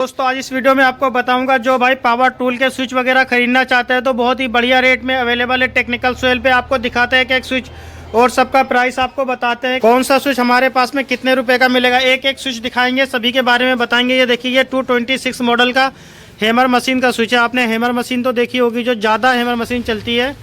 दोस्तों आज इस वीडियो में आपको बताऊंगा जो भाई पावर टूल के स्विच वगैरह खरीदना चाहते हैं तो बहुत ही बढ़िया रेट में अवेलेबल है। टेक्निकल सेल पे आपको दिखाते हैं कि एक स्विच और सबका प्राइस आपको बताते हैं कौन सा स्विच हमारे पास में कितने रुपए का मिलेगा। एक एक स्विच दिखाएंगे, सभी के बारे में बताएंगे। ये देखिए ये 226 मॉडल का हैमर मशीन का स्विच है। आपने हैमर मशीन तो देखी होगी, जो ज़्यादा हैमर मशीन चलती है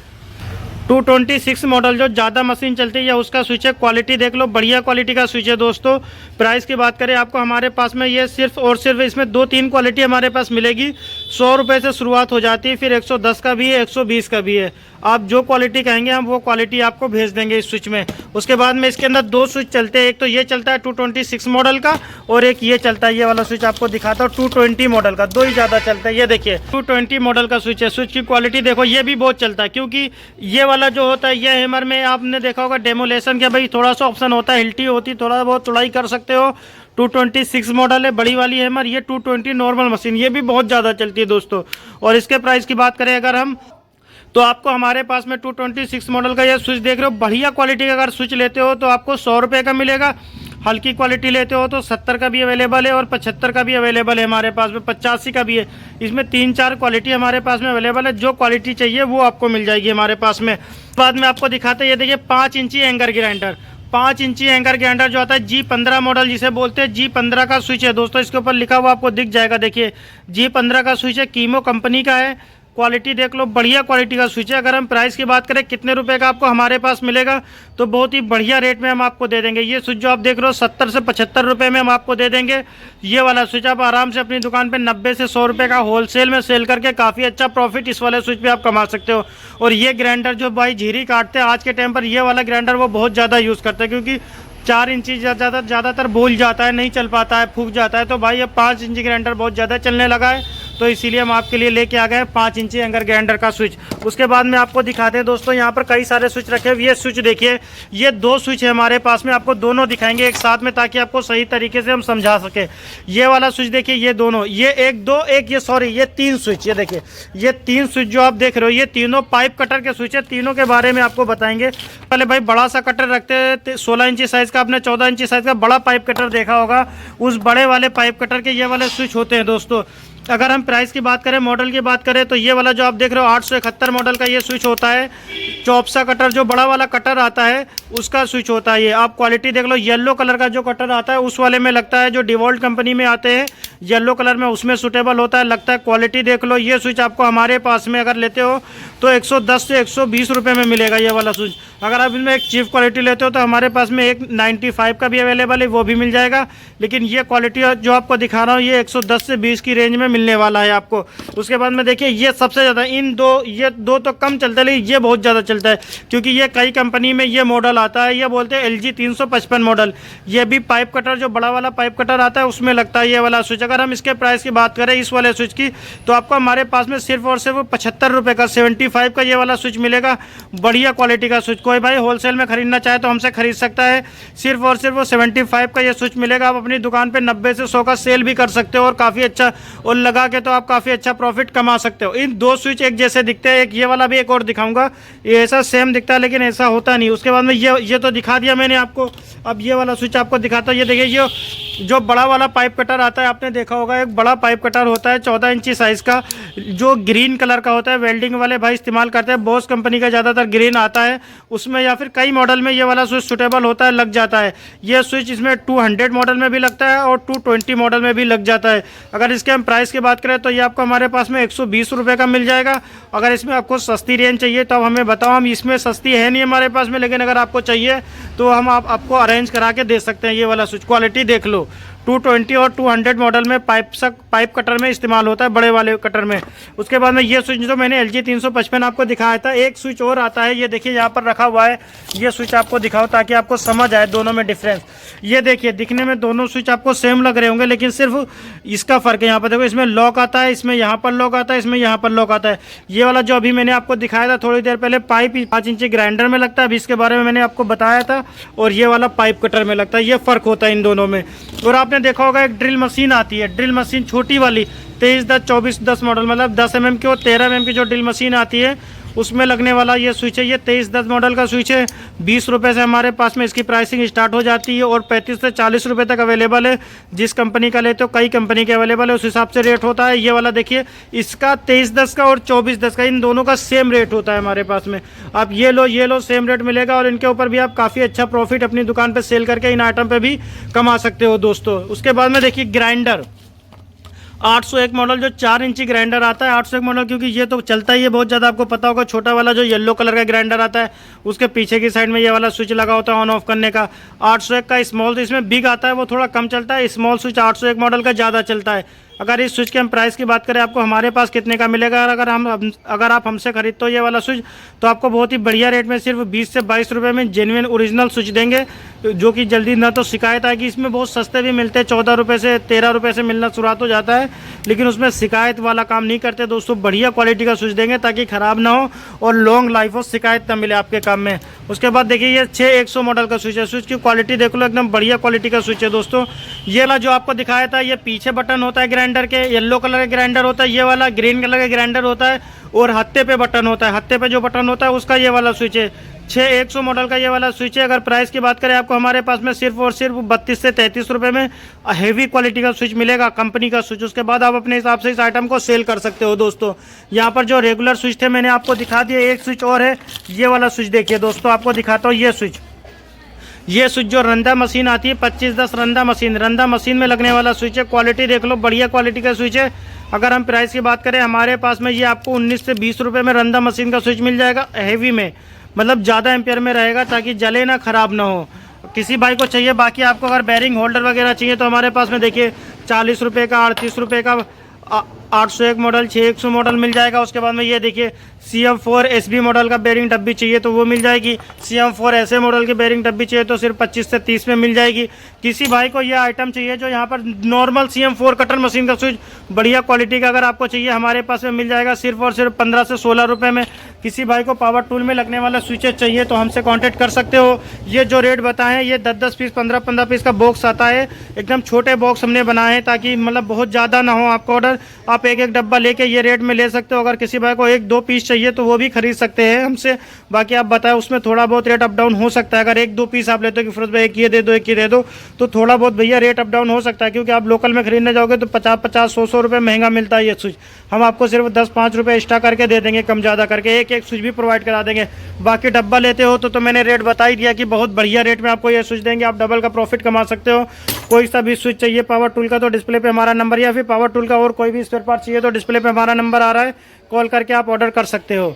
226 मॉडल जो ज़्यादा मशीन चलती है या उसका स्विच है। क्वालिटी देख लो, बढ़िया क्वालिटी का स्विच है। दोस्तों प्राइस की बात करें आपको हमारे पास में ये सिर्फ और सिर्फ इसमें 2-3 क्वालिटी हमारे पास मिलेगी। 100 रुपये से शुरुआत हो जाती है, फिर 110 का भी है, 120 का भी है। आप जो क्वालिटी कहेंगे हम वो क्वालिटी आपको भेज देंगे इस स्विच में। उसके बाद में इसके अंदर 2 स्विच चलते हैं। एक तो ये चलता है 226 मॉडल का और एक ये चलता है, ये वाला स्विच आपको दिखाता हूँ 220 मॉडल का। 2 ही ज़्यादा चलता है। ये देखिए 220 मॉडल का स्विच है। स्विच की क्वालिटी देखो, ये भी बहुत चलता है क्योंकि ये वाला जो होता है ये हैमर में आपने देखा होगा डेमोलेशन के भाई थोड़ा सा ऑप्शन होता है, हिल्टी होती, थोड़ा बहुत चौड़ाई कर सकते हो। 226 मॉडल है बड़ी वाली हैमर। ये 220 नॉर्मल मशीन, ये भी बहुत ज़्यादा चलती है दोस्तों। और इसके प्राइस की बात करें अगर हम, तो आपको हमारे पास में 226 मॉडल का ये स्विच देख रहे हो, बढ़िया क्वालिटी का अगर स्विच लेते हो तो आपको 100 रुपये का मिलेगा। हल्की क्वालिटी लेते हो तो 70 का भी अवेलेबल है और 75 का भी अवेलेबल है हमारे पास में, 85 का भी है। इसमें 3-4 क्वालिटी हमारे पास में अवेलेबल है। जो क्वालिटी चाहिए वो आपको मिल जाएगी हमारे पास में। बाद में आपको दिखाते हैं, ये देखिए 5 इंची एंकर ग्राइंडर। 5 इंची एंकर ग्राइंडर जो आता है G15 मॉडल जिसे बोलते हैं, G15 का स्विच है दोस्तों। इसके ऊपर लिखा हुआ आपको दिख जाएगा, देखिए G15 का स्विच है, कीमो कंपनी का है। क्वालिटी देख लो, बढ़िया क्वालिटी का स्विच है। अगर हम प्राइस की बात करें कितने रुपए का आपको हमारे पास मिलेगा तो बहुत ही बढ़िया रेट में हम आपको दे देंगे। ये स्विच जो आप देख रहे हो 70 से 75 रुपये में हम आपको दे देंगे। ये वाला स्विच आप आराम से अपनी दुकान पे 90 से 100 रुपये का होलसेल में सेल करके काफ़ी अच्छा प्रॉफिट इस वाले स्विच पे आप कमा सकते हो। और ये ग्राइंडर जो भाई झीरी काटते हैं आज के टाइम पर, ये वाला ग्राइंडर वो बहुत ज़्यादा यूज़ करते हैं क्योंकि 4 इंची ज़्यादातर भूल जाता है, नहीं चल पाता है, फूक जाता है। तो भाई अब 5 इंची ग्राइंडर बहुत ज़्यादा चलने लगा है, तो इसीलिए हम आपके लिए लेके आ गए 5 इंची एंकर ग्राइंडर का स्विच। उसके बाद में आपको दिखाते हैं दोस्तों, यहाँ पर कई सारे स्विच रखे हुए। ये स्विच देखिए, ये 2 स्विच है हमारे पास में, आपको दोनों दिखाएंगे एक साथ में ताकि आपको सही तरीके से हम समझा सके। ये वाला स्विच देखिए, ये दोनों, ये 1-2 एक, ये सॉरी ये 3 स्विच। ये देखिए ये 3 स्विच जो आप देख रहे हो, ये तीनों पाइप कटर के स्विच है। तीनों के बारे में आपको बताएंगे। पहले भाई बड़ा सा कटर रखते हैं 16 इंची साइज़ का, आपने 14 इंची साइज़ का बड़ा पाइप कटर देखा होगा, उस बड़े वाले पाइप कटर के ये वाले स्विच होते हैं दोस्तों। अगर हम प्राइस की बात करें, मॉडल की बात करें, तो ये वाला जो आप देख रहे हो 871 मॉडल का ये स्विच होता है। चौपसा कटर जो बड़ा वाला कटर आता है उसका स्विच होता है ये। आप क्वालिटी देख लो, येलो कलर का जो कटर आता है उस वाले में लगता है, जो डिवॉल्ट कंपनी में आते हैं येलो कलर में, उसमें सूटेबल होता है, लगता है। क्वालिटी देख लो। ये स्विच आपको हमारे पास में अगर लेते हो तो 110 से 120 रुपये में मिलेगा ये वाला स्विच। अगर आप इसमें एक चीफ क्वालिटी लेते हो तो हमारे पास में एक 95 का भी अवेलेबल है, वो भी मिल जाएगा। लेकिन ये क्वालिटी जो आपको दिखा रहा हूँ ये 110 से 20 की रेंज में मिलने वाला है आपको। उसके बाद में देखिए ये सबसे ज़्यादा, ये दो तो कम चलता है लेकिन ये बहुत ज़्यादा चलता है क्योंकि ये कई कंपनी में ये मॉडल आता है। ये बोलते हैं LG 355 मॉडल। ये भी पाइप कटर जो बड़ा वाला पाइप कटर आता है उसमें लगता है ये वाला स्विच। अगर हम इसके प्राइस की बात करें इस वाले स्विच की, तो आपको हमारे पास में सिर्फ और सिर्फ 75 रुपये का 75 का ये वाला स्विच मिलेगा। बढ़िया क्वालिटी का स्विच। कोई भाई होलसेल में खरीदना चाहे तो हमसे खरीद सकता है। सिर्फ और सिर्फ वो 75 का ये स्विच मिलेगा। आप अपनी दुकान पे 90 से 100 का सेल भी कर सकते हो और काफ़ी अच्छा, और लगा के तो आप काफ़ी अच्छा प्रॉफिट कमा सकते हो। इन 2 स्विच एक जैसे दिखते हैं। एक ये वाला भी एक और दिखाऊंगा, ये ऐसा सेम दिखता है लेकिन ऐसा होता नहीं। उसके बाद में ये तो दिखा दिया मैंने आपको। अब ये वाला स्विच आपको दिखाता हूँ। ये देखिए ये जो बड़ा वाला पाइप कटर आता है, आपने देखा होगा एक बड़ा पाइप कटर होता है 14 इंची साइज़ का, जो ग्रीन कलर का होता है। वेल्डिंग वाले भाई इस्तेमाल करते हैं, बॉस कंपनी का ज़्यादातर ग्रीन आता है उसमें, या फिर कई मॉडल में ये वाला स्विच सूटेबल होता है, लग जाता है। ये स्विच इसमें 200 मॉडल में भी लगता है और 220 मॉडल में भी लग जाता है। अगर इसके हम प्राइस की बात करें तो ये आपको हमारे पास में 120 रुपये का मिल जाएगा। अगर इसमें आपको सस्ती रेंज चाहिए तो अब हमें बताओ, हम इसमें सस्ती है नहीं हमारे पास में, लेकिन अगर आपको चाहिए तो हम आपको अरेंज करा के दे सकते हैं। ये वाला स्विच क्वालिटी देख लो, 220 और 200 मॉडल में पाइप कटर में इस्तेमाल होता है, बड़े वाले कटर में। उसके बाद में ये स्विच जो मैंने LG 355 आपको दिखाया था, एक स्विच और आता है। ये देखिए यहाँ पर रखा हुआ है, ये स्विच आपको दिखाओ ताकि आपको समझ आए दोनों में डिफरेंस। ये देखिए दिखने में दोनों स्विच आपको सेम लग रहे होंगे लेकिन सिर्फ इसका फ़र्क है। यहाँ पर देखो, इसमें लॉक आता है, इसमें यहाँ पर लॉक आता है, इसमें यहाँ पर लॉक आता है। ये वाला जो अभी मैंने आपको दिखाया था थोड़ी देर पहले, पाइप 5 इंची ग्राइंडर में लगता है, अभी इसके बारे में मैंने आपको बताया था, और ये वाला पाइप कटर में लगता है। ये फ़र्क होता है इन दोनों में। और आपने देखा होगा एक ड्रिल मशीन आती है, ड्रिल मशीन छोटी वाली 23-10-24-10 मॉडल, मतलब 10 mm की और 13 mm की जो ड्रिल मशीन आती है उसमें लगने वाला ये स्विच है। ये 2310 मॉडल का स्विच है। 20 रुपये से हमारे पास में इसकी प्राइसिंग स्टार्ट हो जाती है और 35 से 40 रुपये तक अवेलेबल है। जिस कंपनी का लेते हो, कई कंपनी के अवेलेबल है, उस हिसाब से रेट होता है। ये वाला देखिए, इसका 2310 का और 2410 का, इन दोनों का सेम रेट होता है हमारे पास में। आप ये लो सेम रेट मिलेगा और इनके ऊपर भी आप काफ़ी अच्छा प्रॉफिट अपनी दुकान पर सेल करके इन आइटम पर भी कमा सकते हो दोस्तों। उसके बाद में देखिए ग्राइंडर 801 मॉडल, जो 4 इंची ग्राइंडर आता है। 801 मॉडल क्योंकि ये तो चलता ही है बहुत ज़्यादा, आपको पता होगा। छोटा वाला जो येलो कलर का ग्राइंडर आता है, उसके पीछे की साइड में ये वाला स्विच लगा होता है ऑन ऑफ करने का। 801 का स्मॉल, तो इसमें बिग आता है, वो थोड़ा कम चलता है। स्मॉल स्विच 801 मॉडल का ज़्यादा चलता है। अगर इस स्विच के हम प्राइस की बात करें, आपको हमारे पास कितने का मिलेगा, अगर आप हमसे खरीदते हो ये वाला स्विच, तो आपको बहुत ही बढ़िया रेट में सिर्फ 20 से 22 रुपये में जेन्युइन ओरिजिनल स्विच देंगे, जो कि जल्दी ना तो शिकायत आएगी। इसमें बहुत सस्ते भी मिलते हैं, 14 रुपये से 13 रुपये से मिलना शुरुआत हो जाता है, लेकिन उसमें शिकायत वाला काम नहीं करते दोस्तों। बढ़िया क्वालिटी का स्विच देंगे ताकि ख़राब ना हो और लॉन्ग लाइफ हो, शिकायत ना मिले आपके काम में। उसके बाद देखिए ये 6100 मॉडल का स्विच है। स्विच की क्वालिटी देख लो, एकदम बढ़िया क्वालिटी का स्विच है दोस्तों। ये वाला जो आपको दिखाया था, ये पीछे बटन होता है ग्राइंडर के, येलो कलर का ग्राइंडर होता है। ये वाला ग्रीन कलर का ग्राइंडर होता है और हत्थे पे बटन होता है। हत्थे पे जो बटन होता है उसका ये वाला स्विच है। 6100 मॉडल का ये वाला स्विच है। अगर प्राइस की बात करें, आपको हमारे पास में सिर्फ और सिर्फ 32 से 33 रुपये में हेवी क्वालिटी का स्विच मिलेगा, कंपनी का स्विच। उसके बाद आप अपने हिसाब से इस आइटम को सेल कर सकते हो दोस्तों। यहाँ पर जो रेगुलर स्विच थे मैंने आपको दिखा दिया, एक स्विच और है, ये वाला स्विच देखिए दोस्तों, आपको दिखाता हूँ। ये स्विच जो रंधा मशीन आती है, 2510 रंधा मशीन में लगने वाला स्विच है। क्वालिटी देख लो, बढ़िया क्वालिटी का स्विच है। अगर हम प्राइस की बात करें, हमारे पास में ये आपको 19 से 20 रुपये में रंधा मशीन का स्विच मिल जाएगा, हैवी में, मतलब ज़्यादा एम्पियर में रहेगा ताकि जले ना, ख़राब ना हो। किसी भाई को चाहिए। बाकी आपको अगर बेरिंग होल्डर वगैरह चाहिए तो हमारे पास में देखिए 40 रुपये का, 38 रुपये का 801 मॉडल, 6100 मॉडल मिल जाएगा। उसके बाद में ये देखिए CM4 SB मॉडल का बेरिंग डब्बी चाहिए तो वो मिल जाएगी। CM4 ऐसे मॉडल की बेरिंग डब्बी चाहिए तो सिर्फ 25 से 30 में मिल जाएगी। किसी भाई को ये आइटम चाहिए जो यहाँ पर नॉर्मल CM4 कटर मशीन का स्विच बढ़िया क्वालिटी का अगर आपको चाहिए, हमारे पास में मिल जाएगा सिर्फ और सिर्फ 15 से 16 रुपये में। किसी भाई को पावर टूल में लगने वाला स्विचेज चाहिए तो हमसे कॉन्टैक्ट कर सकते हो। ये जो रेट बताएं, ये 10-10 पीस, 15-15 पीस का बॉक्स आता है। एकदम छोटे बॉक्स हमने बनाए हैं ताकि मतलब बहुत ज़्यादा ना हो आपका ऑर्डर। आप एक एक डब्बा लेके ये रेट में ले सकते हो। अगर किसी भाई को 1-2 पीस चाहिए तो वो भी खरीद सकते हैं हमसे। बाकी आप बताएं, उसमें थोड़ा बहुत रेट अप डाउन हो सकता है। अगर 1-2 पीस आप लेते हो कि फिरोज भाई एक ये दे दो, एक ये दे दो, तो थोड़ा बहुत भैया रेट अप डाउन हो सकता है, क्योंकि आप लोकल में खरीदने जाओगे तो 50-50, 100-100 रुपये महंगा मिलता है ये स्विच। हम आपको सिर्फ 10-5 रुपये एक्स्ट्रा करके दे देंगे, कम ज़्यादा करके, एक स्विच भी प्रोवाइड करा देंगे। बाकी डब्बा लेते हो तो मैंने रेट बता ही दिया कि बहुत बढ़िया रेट में आपको ये स्विच देंगे, आप डबल का प्रॉफिट कमा सकते हो। कोई सा भी स्विच चाहिए पावर टूल का तो डिस्प्ले पे हमारा नंबर, या फिर पावर टूल का और कोई भी स्पेयर पार्ट चाहिए तो डिस्प्ले पे हमारा नंबर आ रहा है, कॉल करके आप ऑर्डर कर सकते हो।